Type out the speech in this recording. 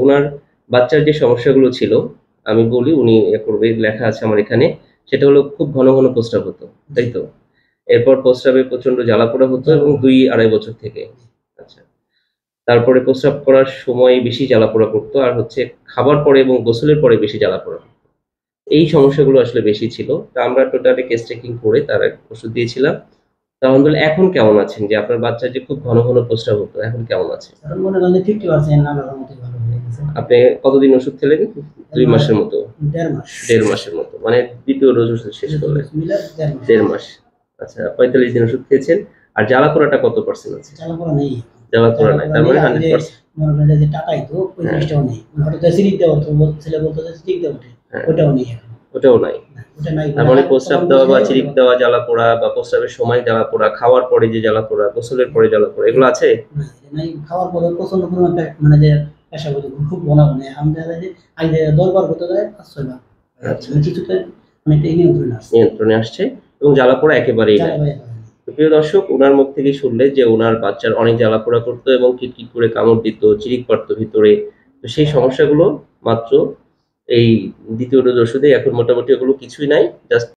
ওনার বাচ্চার যে সমস্যাগুলো ছিল আমি বলি, উনি করবে, লেখা আছে আমার এখানে। সেটা হলো খুব ঘন ঘন প্রস্রাব হতো, তাই তো? এরপর প্রস্রাবে প্রচন্ড জ্বালাপোড়া হতো এবং 2-2.5 বছর থেকে। আচ্ছা, তারপরে প্রস্রাব করার সময় বেশি জ্বালাপোড়া করতো, আর হচ্ছে খাবার পরে এবং গোসলের পরে বেশি জ্বালাপোড়া। এই সমস্যাগুলো আসলে বেশি ছিল। তা আমরা টোটালি কেস চেকিং করে তার ওষুধ দিয়েছিলাম। তা আলহামদুলিল্লাহ এখন কেমন আছেন? যে আপনার বাচ্চার যে খুব ঘন ঘন প্রস্রাব হতো, এখন কেমন আছে? এখন মনে করেন যে 50% আল্লাহর রহমতে ভালো হয়ে গেছে। আপনি কতদিন ওষুধ খেলেন? 2 মাসের মতো? 1.5 মাস। 1.5 মাসের মতো, মানে দ্বিতীয় ডোজ ওষুধ শেষ করলেন। 1.5 মাস। আচ্ছা, 45 দিন ওষুধ খেয়েছেন। আর জ্বালাপোড়াটা কত পার্সেন্ট আছে? জ্বালাপোড়া নেই। জ্বালাপোড়া নাই, তার মানে 100%। মনে করেন যে টাকাই তো ওই জিনিসটাও নেই। হঠাৎ সিরিক দেওয়া হতো, ছেলে বলতো যে সিরিক দেওয়া ওঠে, ওটাও নেই এখন। ওটাও নাই। ওটা নাই। তার মানে প্রস্রাব দেওয়া বা চিরিক দেওয়া জ্বালাপোড়া, বা প্রস্রাবের সময় জ্বালাপোড়া, খাওয়ার পরে যে জ্বালাপোড়া, গোসলের পরে জ্বালাপোড়া, এগুলো আছে? নাই, খাওয়ার পরে প্রচন্ড পরিমাণ মানে যে পেশাব হতো, খুব ঘন ঘন। এখন দেখা যায় যে আগে 10 বার হতে যায় 5-6 বার। আচ্ছা, কিছুটা অনেকটা নিয়ন্ত্রণে আসছে এবং জ্বালাপোড়া একেবারেই নাই। তো প্রিয় দর্শক, ওনার মুখ থেকে শুনলে যে ওনার বাচ্চার অনেক জ্বালাপোড়া করতো এবং কিটকিট করে কামড় দিত, চিরিক পড়তো ভিতরে। তো সেই সমস্যাগুলো মাত্র এই দ্বিতীয় ডোজ ওষুধে এখন মোটামুটি ওগুলো কিছুই নাই, জাস্ট